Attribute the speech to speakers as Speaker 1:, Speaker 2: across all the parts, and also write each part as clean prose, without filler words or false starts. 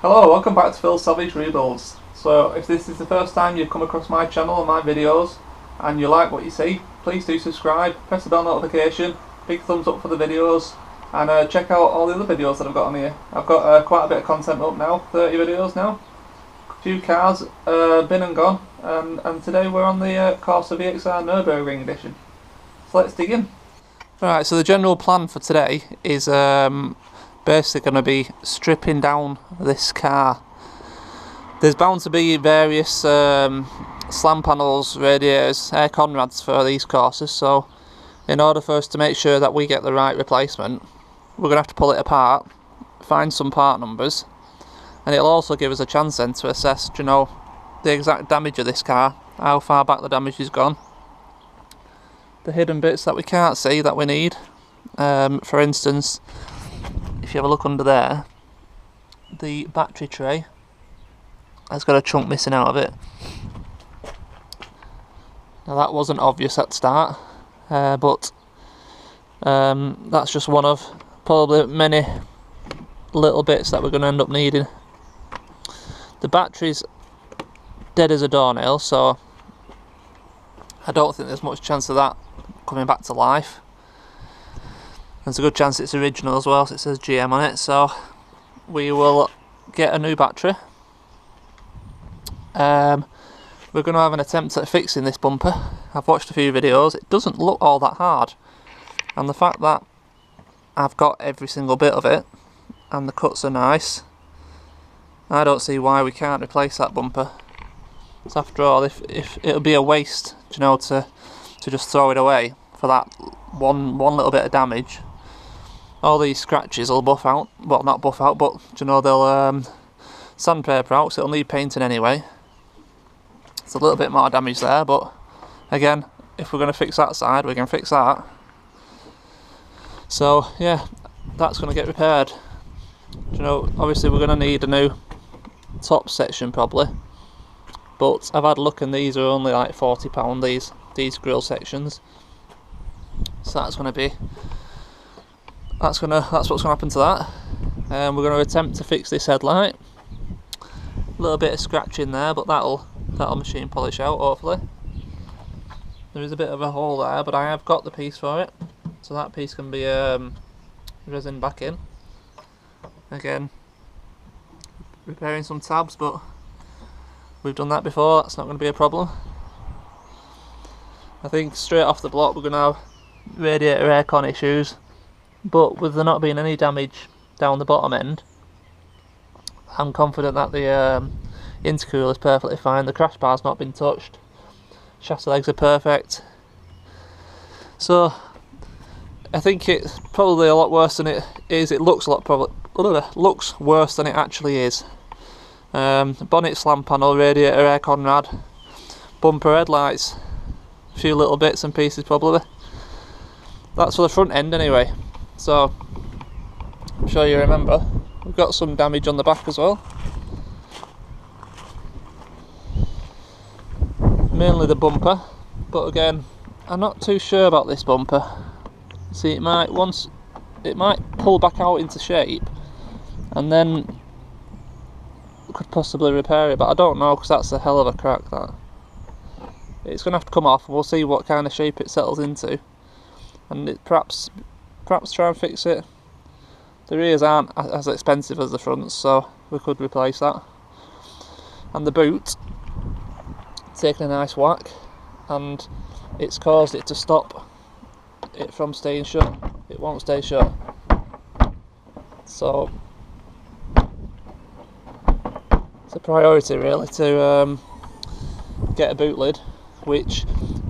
Speaker 1: Hello, welcome back to Phil's Salvage Rebuilds. So if this is the first time you've come across my channel and my videos and you like what you see, please do subscribe, press the bell notification, big thumbs up for the videos, and check out all the other videos that I've got on here. I've got quite a bit of content up now, 30 videos now, a few cars been and gone, and today we're on the Corsa VXR Nurburgring edition. So let's dig in. Right, so the general plan for today is basically going to be stripping down this car. There's bound to be various slam panels, radiators, air conrads for these Corsas, so in order for us to make sure that we get the right replacement, we're going to have to pull it apart, find some part numbers, and it'll also give us a chance then to assess, the exact damage of this car, how far back the damage has gone, the hidden bits that we can't see that we need. For instance, if you have a look under there, the battery tray has got a chunk missing out of it. Now that wasn't obvious at the start, but that's just one of probably many little bits that we're going to end up needing. The battery's dead as a doornail, so I don't think there's much chance of that coming back to life. There's a good chance it's original as well, so it says GM on it, so we will get a new battery. We're going to have an attempt at fixing this bumper. I've watched a few videos, it doesn't look all that hard, and the fact that I've got every single bit of it and the cuts are nice, I don't see why we can't replace that bumper. So after all, if it'll be a waste, to just throw it away for that one little bit of damage. All these scratches will buff out, well, not buff out, but they'll sandpaper out, so it'll need painting anyway. It's a little bit more damage there, but again, if we're going to fix that side, we can fix that. So yeah, that's going to get repaired. Obviously we're going to need a new top section probably, but I've had a look and these are only like £40, these grille sections. So that's what's going to happen to that. We're going to attempt to fix this headlight. A little bit of scratching there, but that'll machine polish out hopefully. There is a bit of a hole there, but I have got the piece for it, so that piece can be resin back in. Again, repairing some tabs, but we've done that before, that's not going to be a problem. I think straight off the block we're going to have radiator aircon issues, but with there not being any damage down the bottom end, I'm confident that the intercooler is perfectly fine. The crash bar's not been touched, chassis legs are perfect, so I think it's probably a lot worse than it is. It looks looks worse than it actually is. Bonnet slam panel, radiator aircon rad, bumper, headlights, a few little bits and pieces probably. That's for the front end anyway, so I'm sure you remember we've got some damage on the back as well, mainly the bumper, but again I'm not too sure about this bumper. See, it might pull back out into shape and then could possibly repair it, but I don't know, because that's a hell of a crack. That it's going to have to come off and we'll see what kind of shape it settles into, and perhaps try and fix it. The rears aren't as expensive as the fronts, so we could replace that. And the boot taking a nice whack, and it's caused it to stop it from staying shut. It won't stay shut, so it's a priority really to get a boot lid, which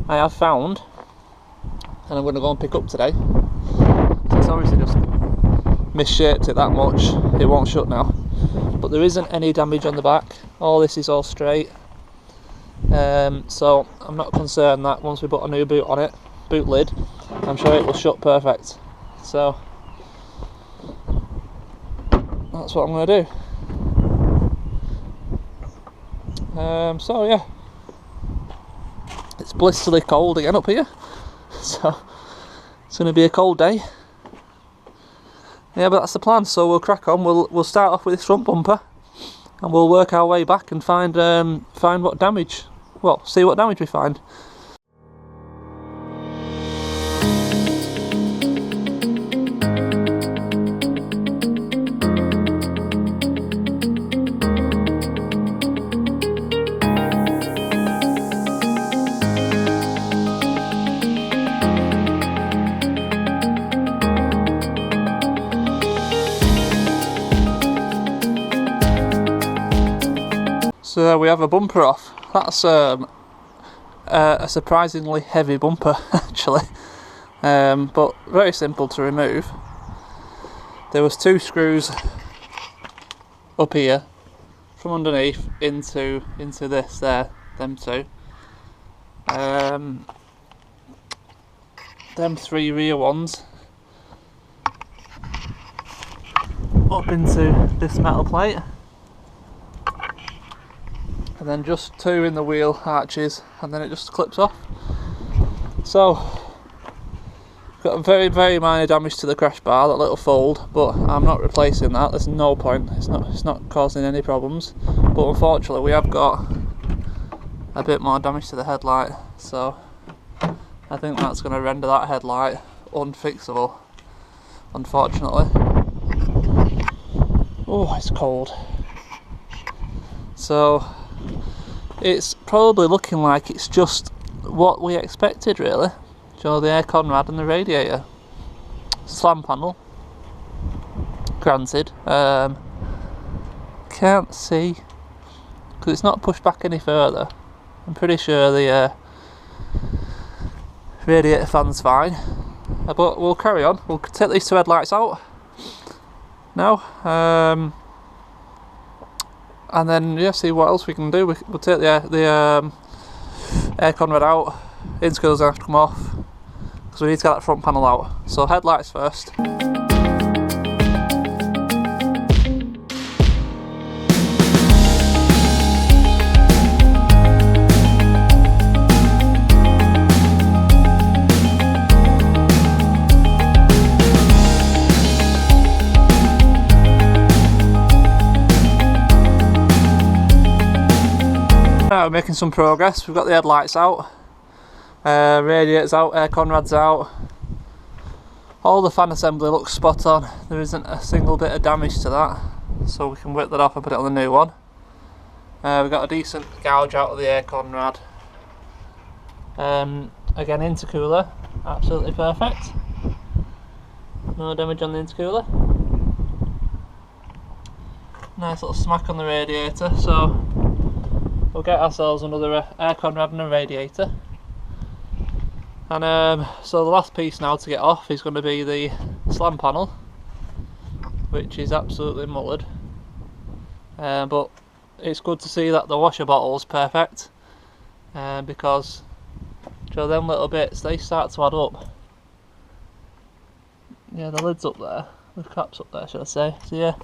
Speaker 1: I have found and I'm going to go and pick up today. It's obviously just misshaped it that much, it won't shut now, but there isn't any damage on the back. All this is all straight, so I'm not concerned that once we put a new boot on it, boot lid, I'm sure it will shut perfect. So that's what I'm going to do. So yeah, it's blisterly cold again up here, so it's going to be a cold day. Yeah, but that's the plan, so we'll crack on. We'll start off with this front bumper, and we'll work our way back and find what damage. Well, see what damage we find. So there we have a bumper off. That's a surprisingly heavy bumper actually, but very simple to remove. There was 2 screws up here from underneath into this there, them 2. Them 3 rear ones up into this metal plate. And then just 2 in the wheel arches, and then it just clips off. So, got a very minor damage to the crash bar, that little fold, but I'm not replacing that. There's no point. It's not causing any problems. But unfortunately, we have got a bit more damage to the headlight, so I think that's going to render that headlight unfixable, unfortunately. Oh, it's cold. So it's probably looking like it's just what we expected, really. So the aircon rad and the radiator. Slam panel. Granted. Can't see, because it's not pushed back any further. I'm pretty sure the radiator fan's fine. But we'll carry on. We'll take these 2 headlights out now. And then, yeah, see what else we can do. We'll take the aircon rad out. Intercoolers have to come off, because we need to get that front panel out. So headlights first. We're making some progress. We've got the headlights out, radiators out, aircon rads out. All the fan assembly looks spot on. There isn't a single bit of damage to that, so we can whip that off and put it on the new one. We've got a decent gouge out of the aircon rad. Again, intercooler, absolutely perfect. No damage on the intercooler. Nice little smack on the radiator, so we'll get ourselves another aircon rad and a radiator. And so the last piece now to get off is going to be the slam panel, which is absolutely mullered. But it's good to see that the washer bottle's perfect, because them little bits, they start to add up. Yeah, the lid's up there, the cap's up there, should I say. So yeah,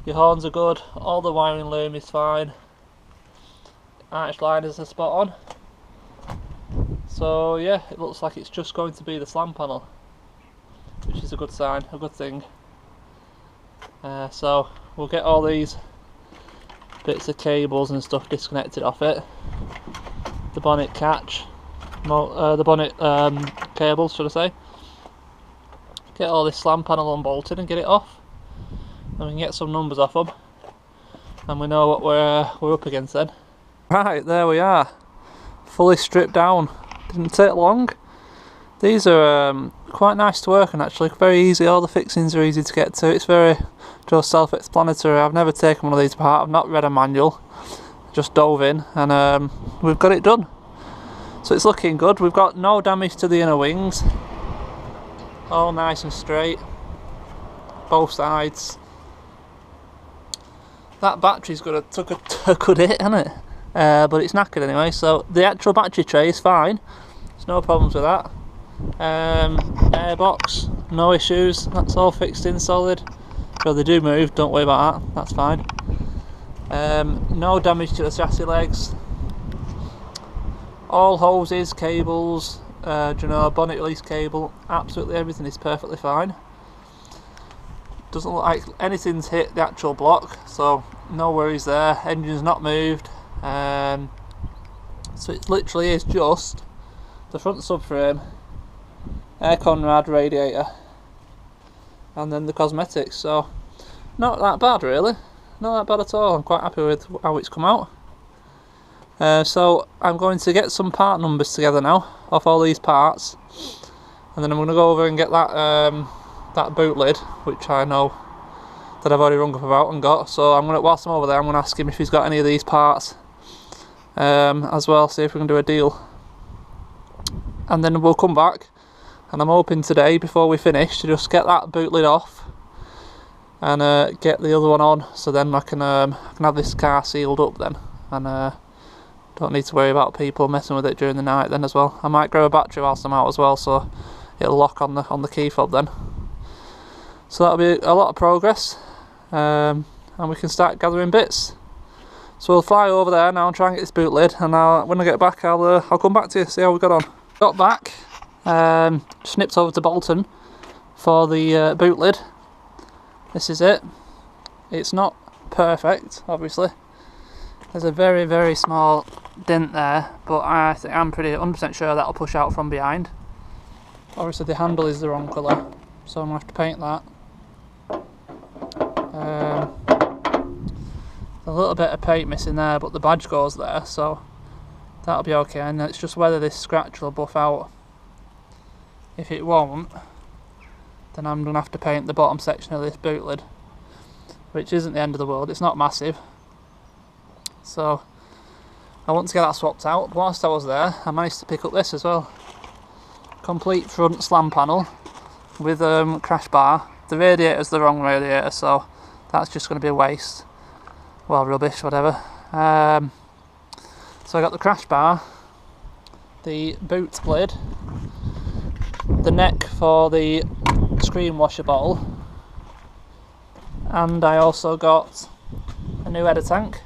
Speaker 1: your horns are good, all the wiring loom is fine. Arch liners are spot on. So yeah, it looks like it's just going to be the slam panel, which is a good sign, a good thing. So we'll get all these bits of cables and stuff disconnected off it. The bonnet catch, the bonnet cables, should I say. Get all this slam panel unbolted and get it off, and we can get some numbers off them, and we know what we're up against then. Right, there we are, fully stripped down. Didn't take long. These are quite nice to work on actually, very easy. All the fixings are easy to get to. It's very just self-explanatory. I've never taken one of these apart, I've not read a manual, just dove in, and we've got it done. So it's looking good. We've got no damage to the inner wings, all nice and straight, both sides. That battery's took a good hit, hasn't it? But it's knackered anyway, so the actual battery tray is fine. There's no problems with that. Airbox, no issues. That's all fixed in solid. So they do move, don't worry about that. That's fine. No damage to the chassis legs. All hoses, cables, bonnet release cable, absolutely everything is perfectly fine. Doesn't look like anything's hit the actual block, so no worries there, engine's not moved, so it literally is just the front subframe, aircon rad radiator, and then the cosmetics. So not that bad really, not that bad at all. I'm quite happy with how it's come out. So I'm going to get some part numbers together now off all these parts, and then I'm going to go over and get that that boot lid, which I know that I've already rung up about and got. So I'm gonna, whilst I'm over there, I'm gonna ask him if he's got any of these parts as well, see if we can do a deal, and then we'll come back. And I'm hoping today, before we finish, to just get that boot lid off and get the other one on, so then I can have this car sealed up then, and don't need to worry about people messing with it during the night then as well. I might grab a battery whilst I'm out as well, so it'll lock on the key fob then. So that'll be a lot of progress, and we can start gathering bits. So we'll fly over there now and try and get this boot lid, and when I get back I'll come back to you, see how we got on. Got back, just nipped over to Bolton for the boot lid. This is it. It's not perfect, obviously. There's a very, very small dent there, but I'm pretty 100% sure that'll push out from behind. Obviously the handle is the wrong colour, so I'm going to have to paint that. A little bit of paint missing there, but the badge goes there, so that'll be okay. And it's just whether this scratch will buff out. If it won't, then I'm going to have to paint the bottom section of this boot lid, which isn't the end of the world. It's not massive, so I want to get that swapped out. But whilst I was there, I managed to pick up this as well. Complete front slam panel with crash bar. The radiator's the wrong radiator, so that's just going to be a waste. Well, rubbish, whatever. So I got the crash bar, the boot lid, the neck for the screen washer bottle, and I also got a new header tank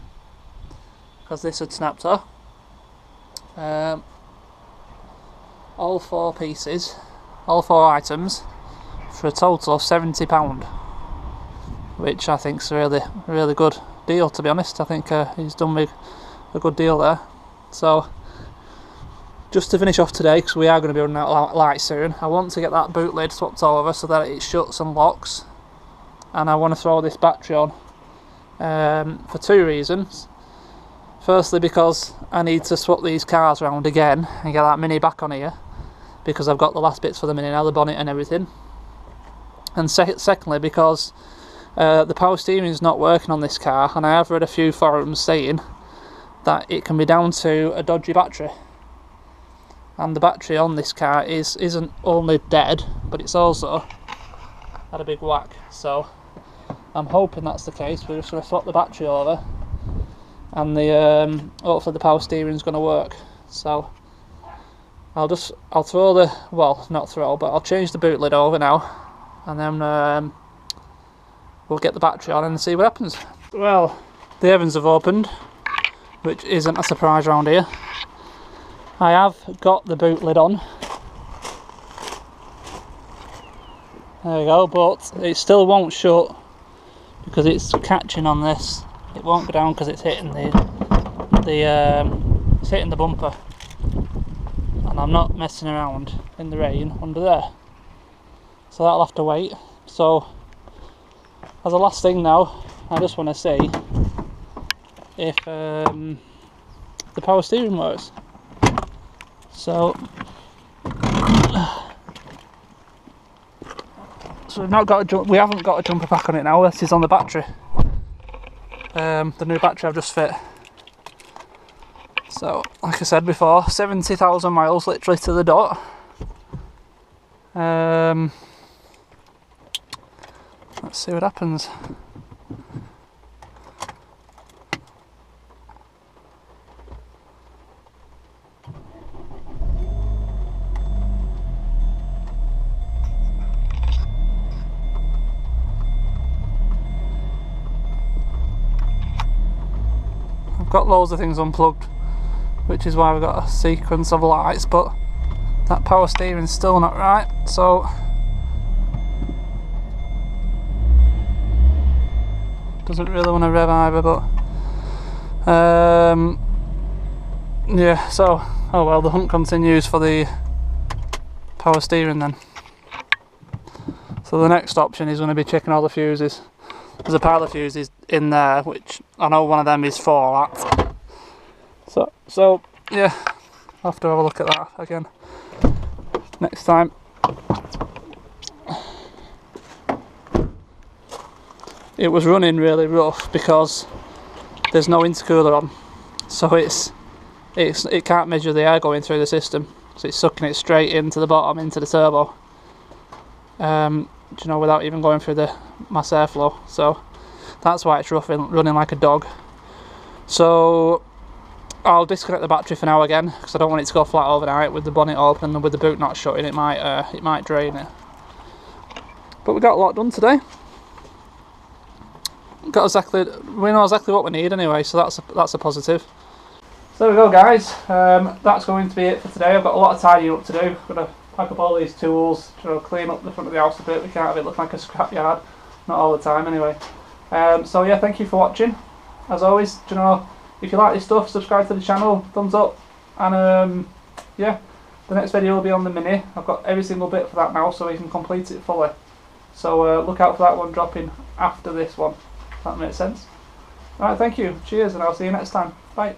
Speaker 1: because this had snapped off. All four pieces, all four items, for a total of £70, which I think is a really, really good deal, to be honest. I think he's done me a good deal there. So just to finish off today, because we are going to be running out of light soon, I want to get that boot lid swapped over so that it shuts and locks, and I want to throw this battery on for two reasons. Firstly, because I need to swap these cars around again and get that Mini back on here, because I've got the last bits for the Mini now, the bonnet and everything. And secondly, because the power steering is not working on this car, and I have read a few forums saying that it can be down to a dodgy battery, and the battery on this car isn't only dead, but it's also had a big whack. So I'm hoping that's the case. We're just going to swap the battery over, and the hopefully the power steering is going to work. So I'll throw the, well, not throw, but I'll change the boot lid over now, and then we'll get the battery on and see what happens. Well, the heavens have opened, which isn't a surprise around here. I have got the boot lid on. There we go, but it still won't shut because it's catching on this. It won't go down because it's hitting it's hitting the bumper, and I'm not messing around in the rain under there, so that'll have to wait. So as a last thing now, I just want to see if the power steering works. So we haven't got a jumper pack on it now. This is on the battery, the new battery I've just fit. So like I said before, 70,000 miles literally to the dot. Let's see what happens. I've got loads of things unplugged, which is why we've got a sequence of lights, but that power steering's still not right, so doesn't really want to rev either, but yeah, so oh well, the hunt continues for the power steering then. So the next option is going to be checking all the fuses. There's a pile of fuses in there, which I know one of them is for that. So yeah, I'll have to have a look at that again next time. It was running really rough because there's no intercooler on, so it can't measure the air going through the system, so it's sucking it straight into the bottom, into the turbo. You know, without even going through the mass airflow, so that's why it's rough and running like a dog. So I'll disconnect the battery for now again, because I don't want it to go flat overnight with the bonnet open and with the boot not shutting. It might drain it. But we got a lot done today. We know exactly what we need anyway, so that's a positive. So there we go, guys. That's going to be it for today. I've got a lot of tidying up to do. I'm going to pack up all these tools, clean up the front of the house a bit. We can't have it look like a scrapyard, not all the time anyway. So yeah, thank you for watching. As always, if you like this stuff, subscribe to the channel, thumbs up, and yeah, the next video will be on the Mini. I've got every single bit for that now, so we can complete it fully. So look out for that one dropping after this one, if that makes sense. Alright, thank you, cheers, and I'll see you next time. Bye.